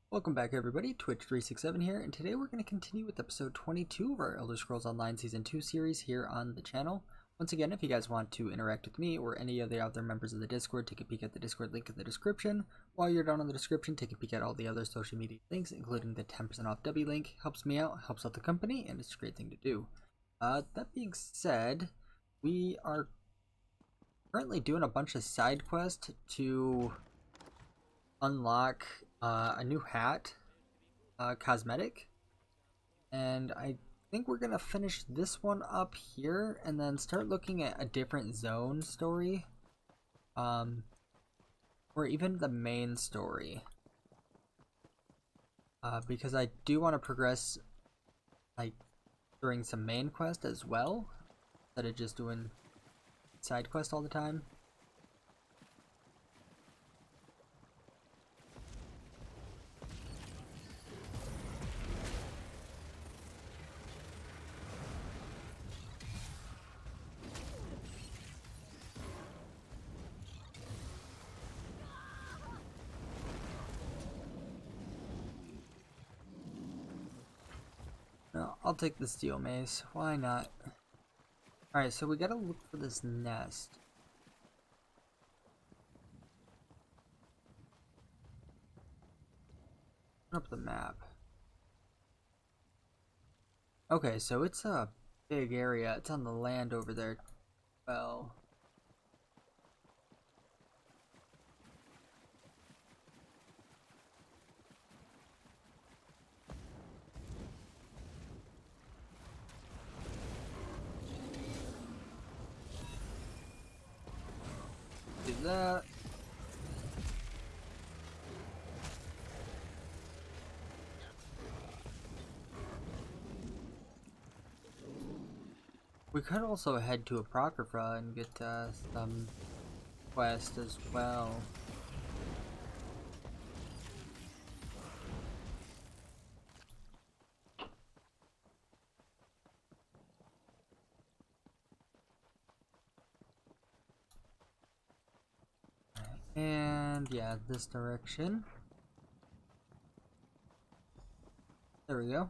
Welcome back everybody, Twitch367 here, and today we're going to continue with episode 22 of our Elder Scrolls Online Season 2 series here on the channel. Once again, if you guys want to interact with me or any of the other members of the Discord, take a peek at the Discord link in the description. While you're down in the description, take a peek at all the other social media links, including the 10% off W link. Helps me out, helps out the company, and it's a great thing to do. That being said, we are currently doing a bunch of side quests to unlock a new hat cosmetic, and I think we're gonna finish this one up here and then start looking at a different zone story, or even the main story, because I do want to progress like during some main quest as well instead of just doing side quest all the time. No, I'll take the steel mace. Why not? Alright, so we gotta look for this nest. Open up the map. Okay, so it's a big area. It's on the land over there. Well, do that. We could also head to Apocrypha and get some quest as well. And yeah, this direction. There we go.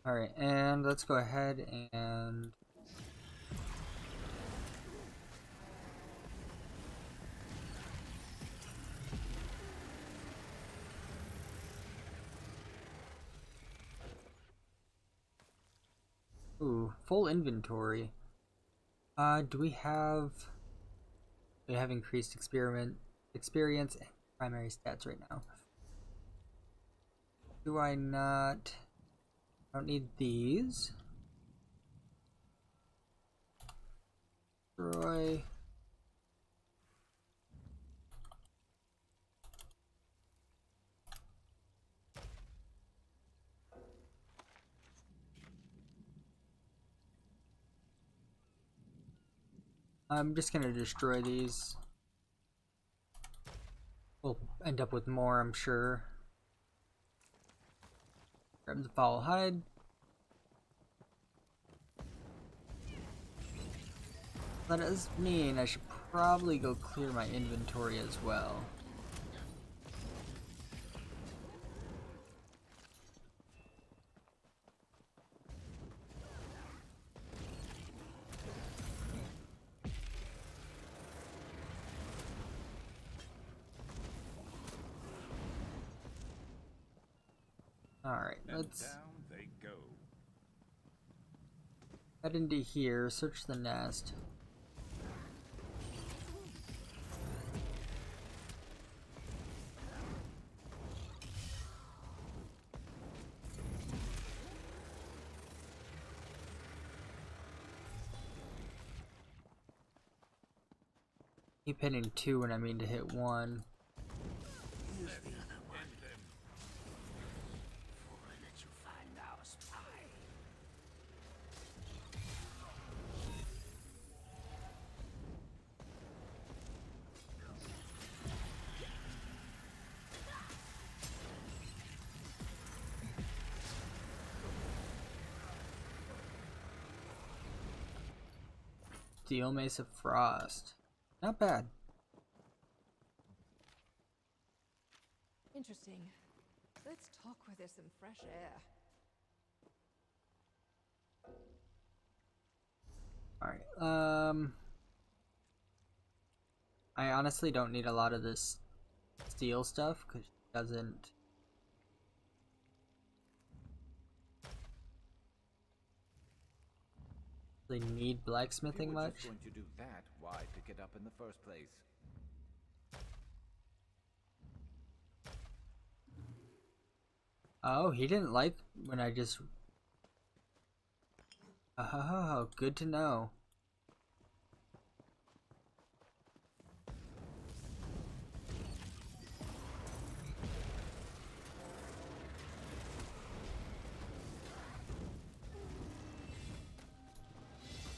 Alright, and let's go ahead and full inventory. Do we have increased experience and primary stats right now? Do I not? I don't need these. Destroy. I'm just gonna destroy these. We'll end up with more, I'm sure. Grab the foul hide. That does mean I should probably go clear my inventory as well. Alright, let's head into here, search the nest. Keep hitting 2 when I mean to hit 1. Steel Mace of Frost. Not bad. Interesting. Let's talk where there's some fresh air. Alright, I honestly don't need a lot of this steel stuff, because it doesn't... really need blacksmithing much. If you were just going to do that, why pick it up in the first place? Oh, he didn't like when I just... Oh, good to know.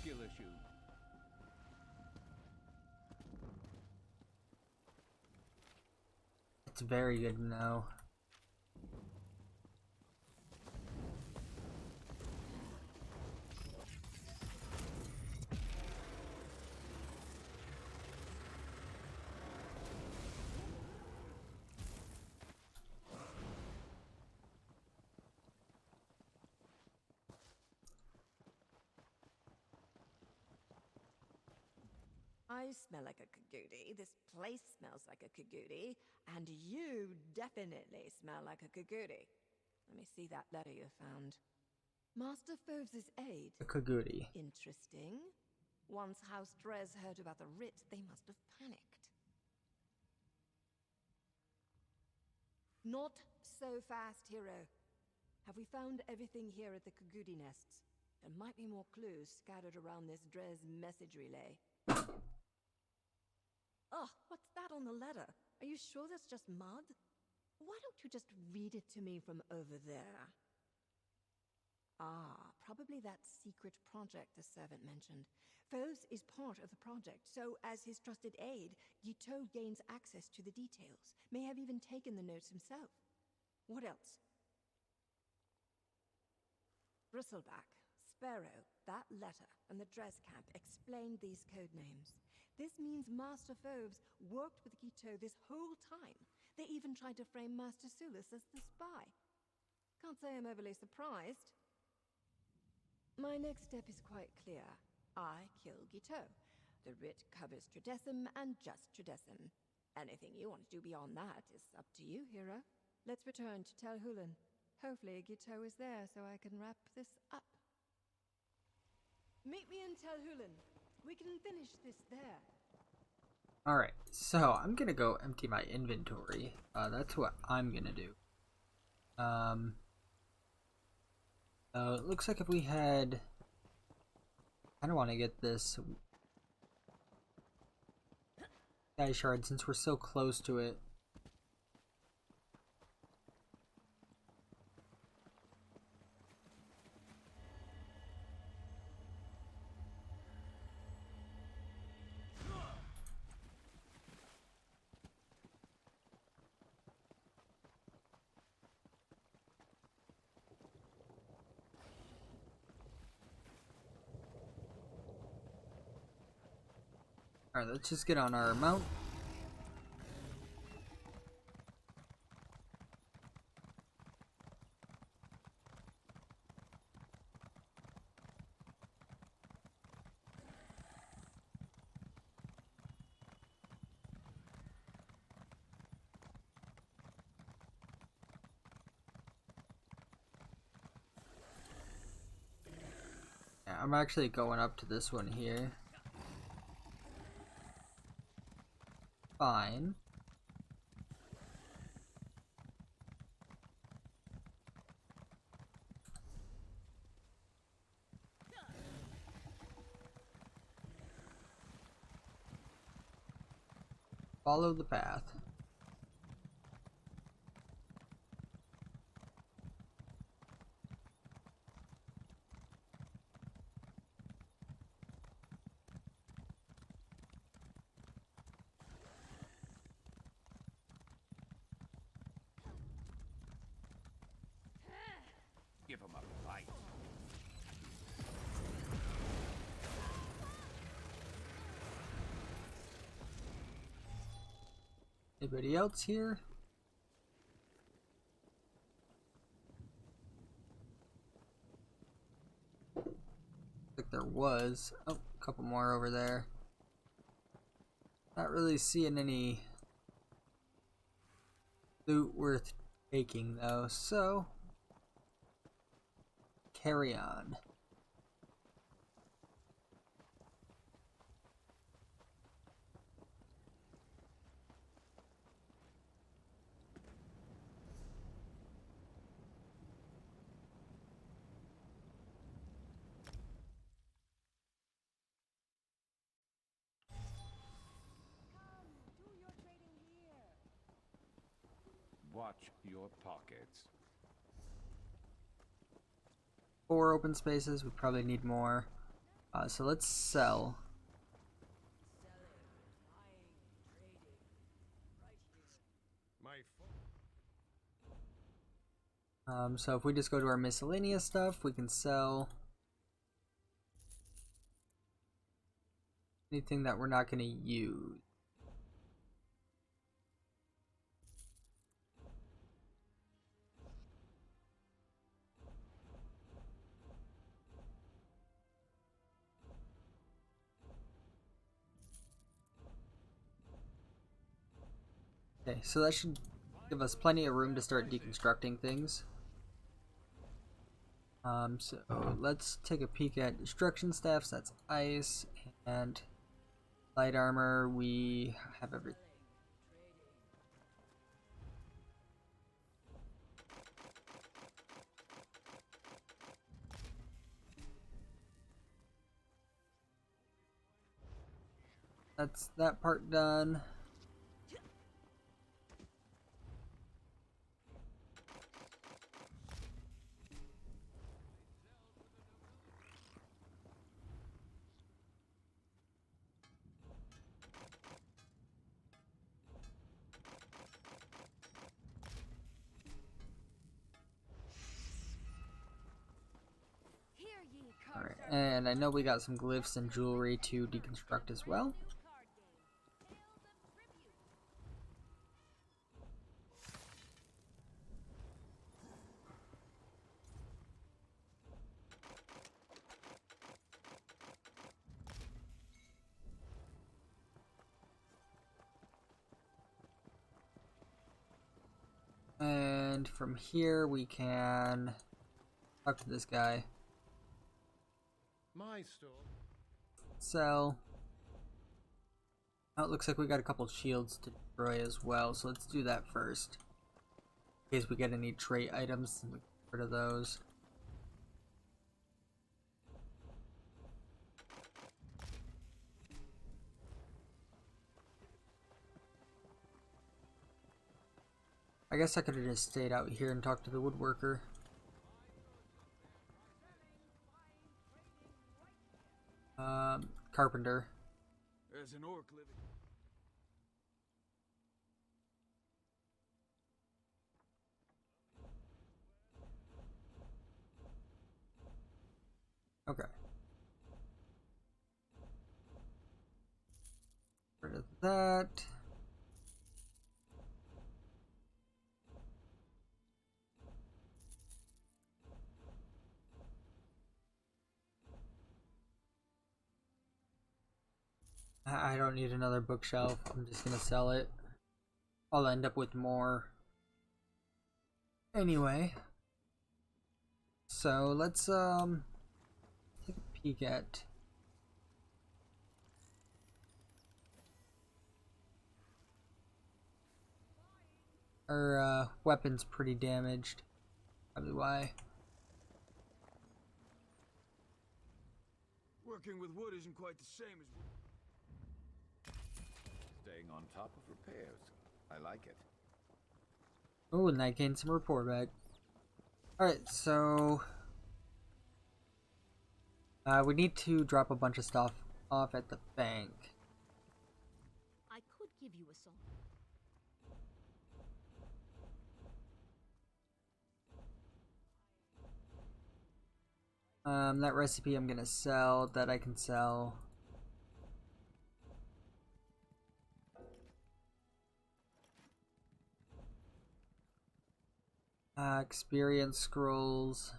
Skill issue. It's very good to know. I smell like a kagudi, this place smells like a kagudi, and you definitely smell like a kagudi. Let me see that letter you found. Master Foves' aid. A Kagudi. Interesting. Once House Drez heard about the writ, they must have panicked. Not so fast, hero. Have we found everything here at the Kagudi nests? There might be more clues scattered around this Drez message relay. Oh, what's that on the letter? Are you sure that's just mud? Why don't you just read it to me from over there? Ah, probably that secret project the servant mentioned. Foves is part of the project, so as his trusted aide, Gito gains access to the details, may have even taken the notes himself. What else? Bristleback, Sparrow, that letter, and the Drez camp explained these code names. This means Master Foves worked with Gito this whole time. They even tried to frame Master Sulis as the spy. Can't say I'm overly surprised. My next step is quite clear. I kill Gito. The writ covers Tridecim and just Tridecim. Anything you want to do beyond that is up to you, hero. Let's return to Tel Hulan. Hopefully Gito is there so I can wrap this up. Meet me in Tel Hulan. We can finish this there. Alright, so I'm gonna go empty my inventory. That's what I'm gonna do. It looks like if we had... I don't want to get this Sky Shard since we're so close to it. Alright, let's just get on our mount. Yeah, I'm actually going up to this one here. Fine. Follow the path. Give him a fight. Anybody else here? Like there was. Oh, a couple more over there. Not really seeing any loot worth taking though, so carry on. Watch your pockets. 4 open spaces, we probably need more. So let's sell. So if we just go to our miscellaneous stuff, we can sell anything that we're not going to use. Okay, so that should give us plenty of room to start deconstructing things. So let's take a peek at destruction staffs. That's ice, and light armor. We have everything. That's that part done. Alright, and I know we got some glyphs and jewelry to deconstruct as well. And from here we can talk to this guy. My store. Sell. Oh, it looks like we got a couple shields to destroy as well, so let's do that first. In case we get any trait items, we get rid of those. I guess I could have just stayed out here and talked to the woodworker. Carpenter. There's an orc living. Okay. Rid of that. I don't need another bookshelf. I'm just gonna sell it. I'll end up with more. Anyway. So let's take a peek at our weapon's pretty damaged. Probably why. Working with wood isn't quite the same as wood. Staying on top of repairs. I like it. Oh, and I gained some rapport back. Alright, so we need to drop a bunch of stuff off at the bank. I could give you a song. That recipe I'm gonna sell, that I can sell. Experience scrolls.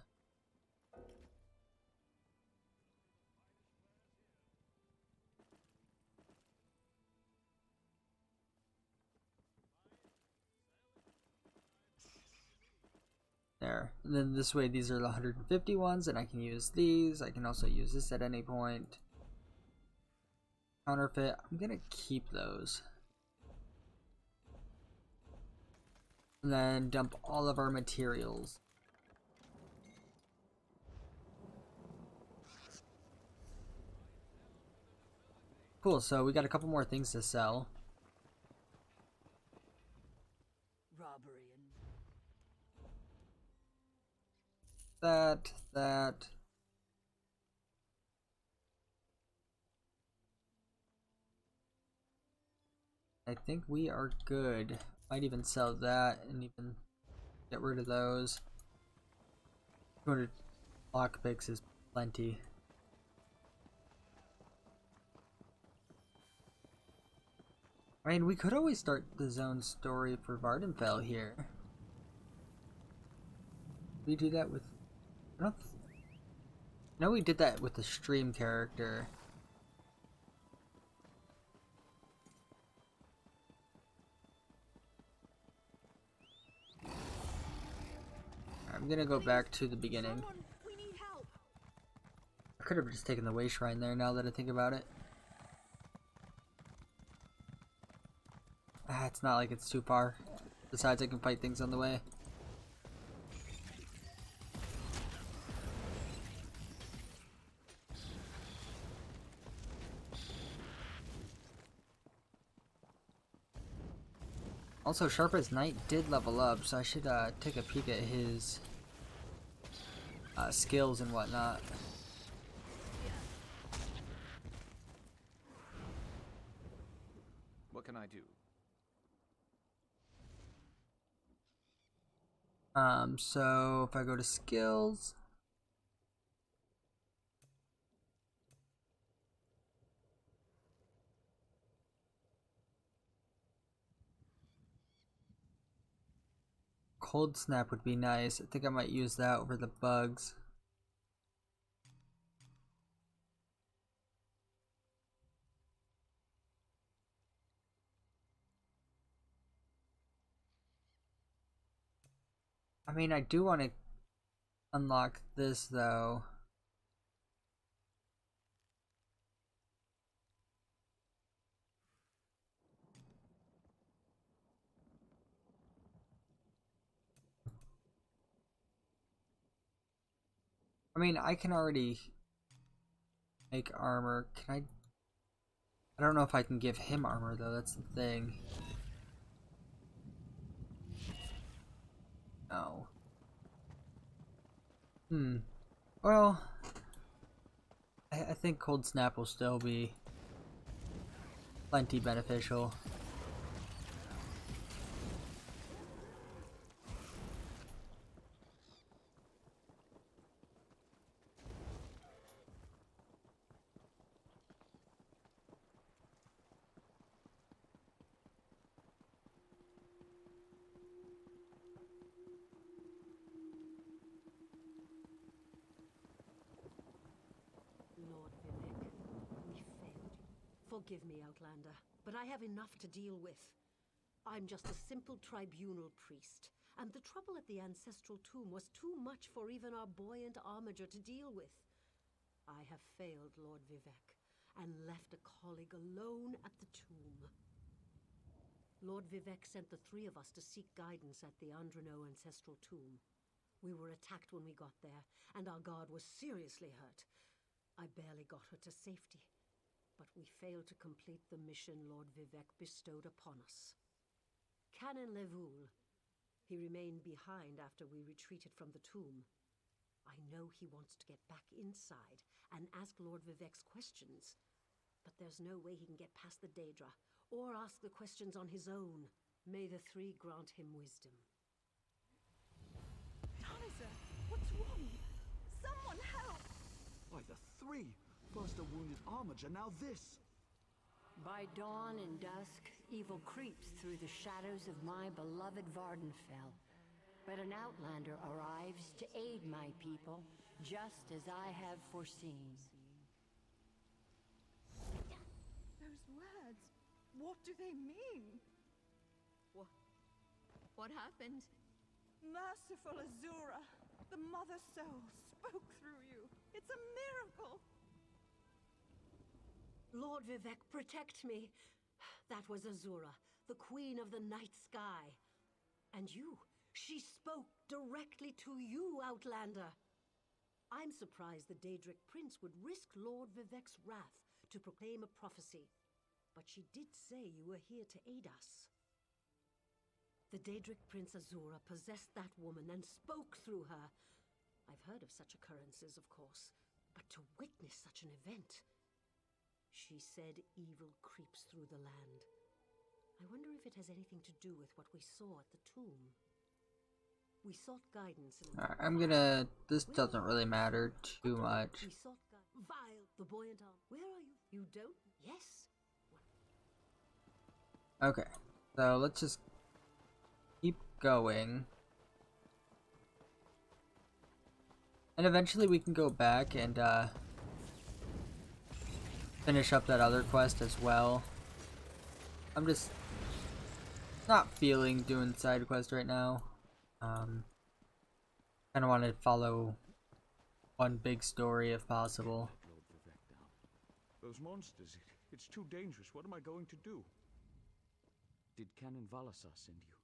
There. And then this way, these are the 150 ones, and I can use these. I can also use this at any point. Counterfeit. I'm gonna keep those. And then dump all of our materials. Cool, so we got a couple more things to sell. Robbery and That. I think we are good. Might even sell that and even get rid of those. 200 lockpicks is plenty. I mean, we could always start the zone story for Vvardenfell here. We do that with... I don't... No, we did that with the stream character. I'm gonna go back to the beginning. we need help. I could have just taken the way shrine there now that I think about it. It's not like it's too far. Besides, I can fight things on the way. Also, Sharpest Knight did level up, so I should take a peek at his skills and whatnot. What can I do? So if I go to skills, Cold Snap would be nice. I think I might use that over the bugs. I mean, I do want to unlock this though. I mean, I can already make armor. Can I? I don't know if I can give him armor though, that's the thing. No. Well, I think Cold Snap will still be plenty beneficial. Lord Vivek, we failed you. Forgive me, Outlander, but I have enough to deal with. I'm just a simple tribunal priest, and the trouble at the ancestral tomb was too much for even our buoyant armiger to deal with. I have failed, Lord Vivek, and left a colleague alone at the tomb. Lord Vivek sent the three of us to seek guidance at the Andrino ancestral tomb. We were attacked when we got there, and our guard was seriously hurt. I barely got her to safety, but we failed to complete the mission Lord Vivek bestowed upon us. Canon Levoul, he remained behind after we retreated from the tomb. I know he wants to get back inside and ask Lord Vivek's questions, but there's no way he can get past the Daedra, or ask the questions on his own. May the three grant him wisdom. Tonizer, what's wrong? Someone help! By the three! First a wounded armiger, now this! By dawn and dusk, evil creeps through the shadows of my beloved Vvardenfell. But an outlander arrives to aid my people, just as I have foreseen. Those words, what do they mean? What happened? Merciful Azura, the Mother Soul spoke through you. It's a miracle. Lord Vivek, protect me. That was Azura, the queen of the night sky. And you, she spoke directly to you, Outlander. I'm surprised the Daedric Prince would risk Lord Vivek's wrath to proclaim a prophecy. But she did say you were here to aid us. The Daedric Prince Azura possessed that woman and spoke through her. I've heard of such occurrences, of course, but to witness such an event... She said evil creeps through the land. I wonder if it has anything to do with what we saw at the tomb. We sought guidance in... Alright, I'm gonna... This doesn't really matter too much. We sought Vile, the buoyant arm. Where are you? You don't? Yes. Okay, so let's just keep going. And eventually we can go back and finish up that other quest as well. I'm just not feeling doing side quest right now. Kind of want to follow one big story if possible. Lord Vivek down. Those monsters, it's too dangerous. What am I going to do? Did Canon Valasar send you?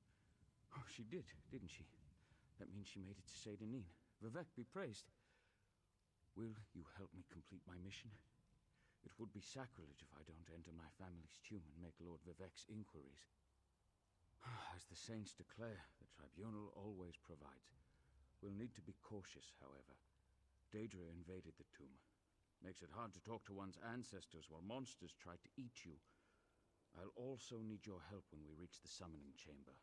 Oh, she did, didn't she? That means she made it to Seydanin. Vivek be praised. Will you help me complete my mission? It would be sacrilege if I don't enter my family's tomb and make Lord Vivek's inquiries. As the saints declare, the tribunal always provides. We'll need to be cautious, however. Daedra invaded the tomb. Makes it hard to talk to one's ancestors while monsters try to eat you. I'll also need your help when we reach the summoning chamber.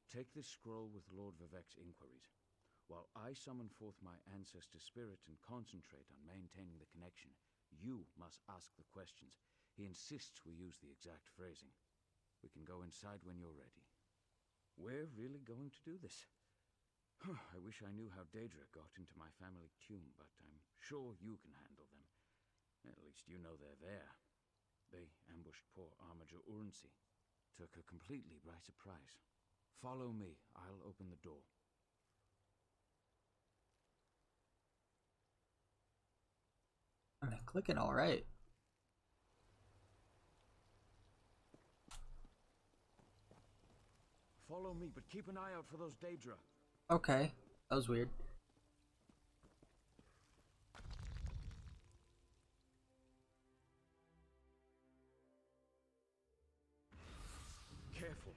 Take this scroll with Lord Vivek's inquiries. While I summon forth my ancestor spirit and concentrate on maintaining the connection, you must ask the questions. He insists we use the exact phrasing. We can go inside when you're ready. We're really going to do this. I wish I knew how Daedra got into my family tomb, but I'm sure you can handle them. At least you know they're there. They ambushed poor Armiger Urnsi. Took her completely by surprise. Follow me. I'll open the door. I'm clicking all right. Follow me, but keep an eye out for those Daedra. Okay, that was weird. Careful.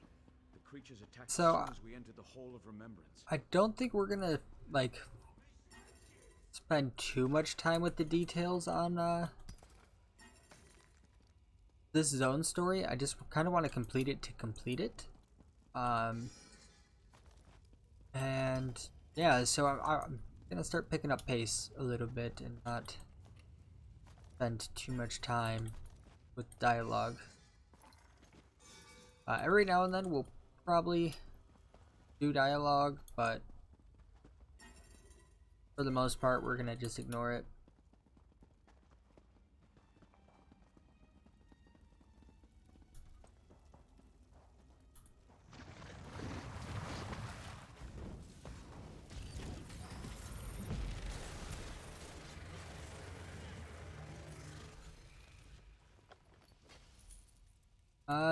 The creatures attack So, as soon as we enter the Hall of Remembrance. I don't think we're gonna like spend too much time with the details on this zone story. I just kind of want to complete it to complete it. And yeah, so I'm gonna start picking up pace a little bit and not spend too much time with dialogue. Every now and then we'll probably do dialogue, but for the most part we're gonna just ignore it.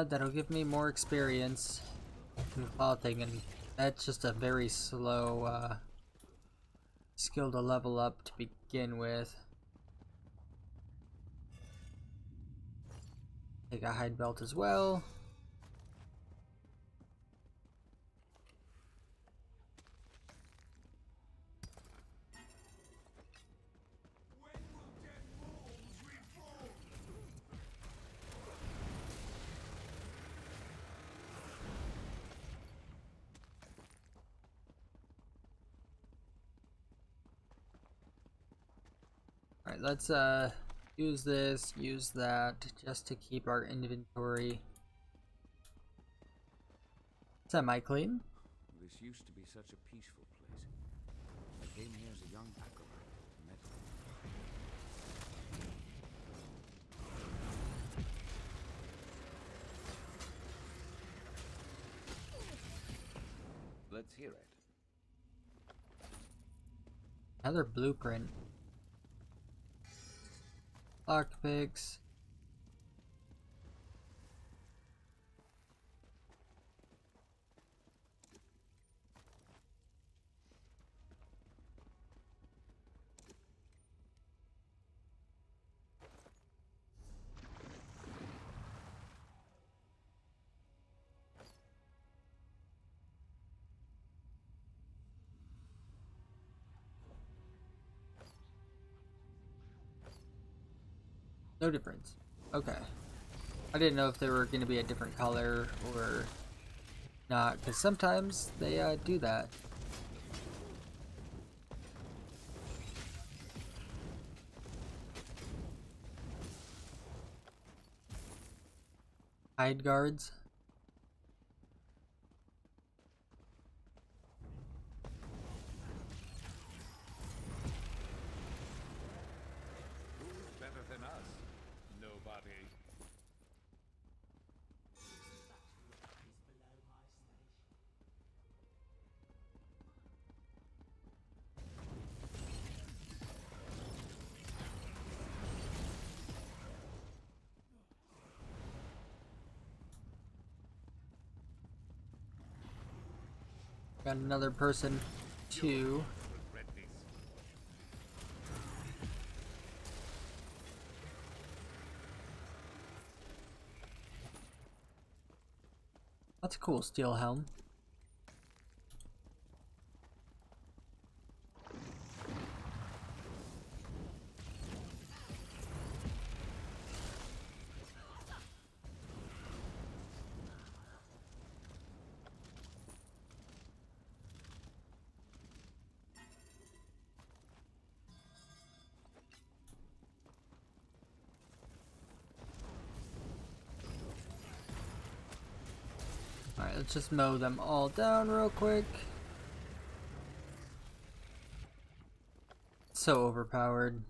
That'll give me more experience in clothing, and that's just a very slow skill to level up to begin with. Take a hide belt as well. Alright, let's use this, use that, just to keep our inventory semi-clean. This This used to be such a peaceful place. I came here as a young acolyte, met Let's hear it. Another blueprint. Lockpicks. No difference. Okay. I didn't know if they were going to be a different color or not, because sometimes they do that. Hide guards. Who's better than us? Nobody. Got another person too. Regret this. That's a cool steel helm. Alright, let's just mow them all down real quick. So overpowered.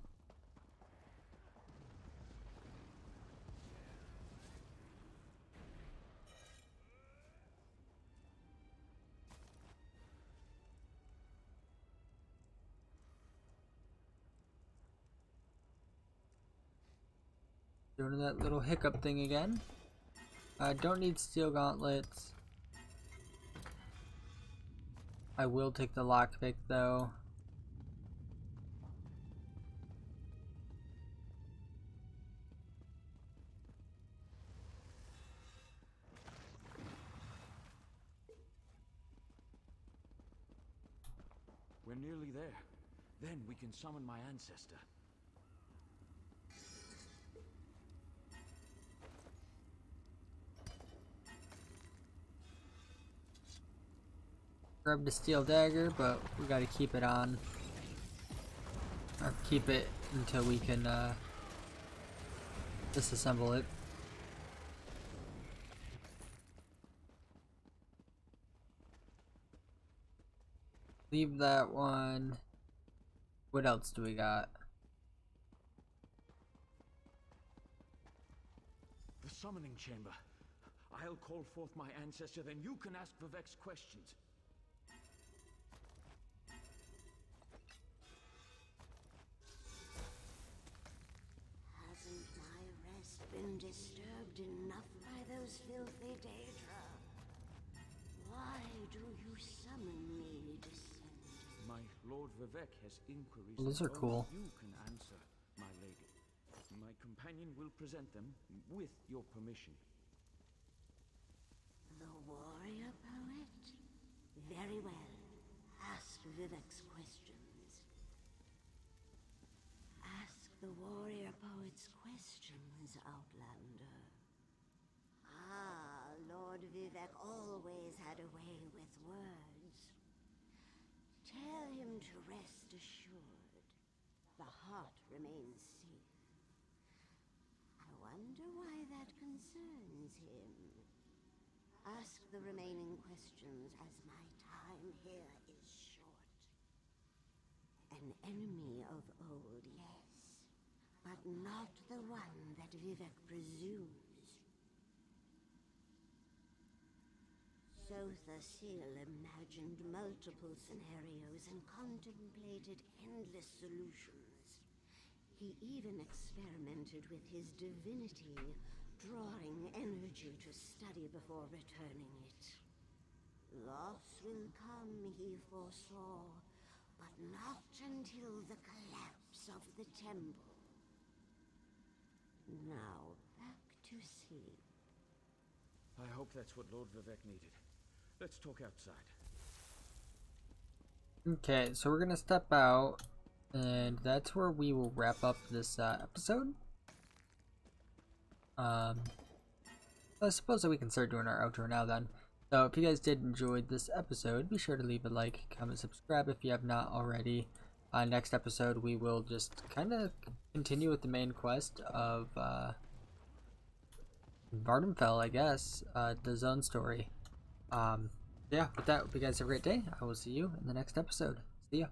Doing that little hiccup thing again. I don't need steel gauntlets. I will take the lockpick though. We're nearly there. Then we can summon my ancestor. Grab the steel dagger, but we gotta keep it on. Or keep it until we can disassemble it. Leave that one. What else do we got? The summoning chamber. I'll call forth my ancestor, then you can ask Vivek's questions. Hasn't my rest been disturbed enough by those filthy Daedra? Why do you summon me, descendant? My Lord Vivek has inquiries Well, those that are cool. only you can answer, my lady. My companion will present them with your permission. The warrior poet? Very well. Ask Vivek's questions. Ask the warrior poet's questions, Outlander. Ah, Lord Vivek always had a way with words. Tell him to rest assured. The heart remains safe. I wonder why that concerns him. Ask the remaining questions as my time time here is short. An enemy of old, yes, but not the one that Vivek presumes. Sotha Sil imagined multiple scenarios and contemplated endless solutions. He even experimented with his divinity, drawing energy to study before returning it. Loss will come, he foresaw, but not until the collapse of the temple. Now, back to sleep. I hope that's what Lord Vivek needed. Let's talk outside. Okay, so we're gonna step out, and that's where we will wrap up this episode. I suppose that we can start doing our outro now then. So if you guys did enjoy this episode, be sure to leave a like, comment, subscribe if you have not already. Next episode we will just kind of continue with the main quest of Vvardenfell, I guess, the zone story. Yeah, with that, hope you guys have a great day. I will see you in the next episode. See ya.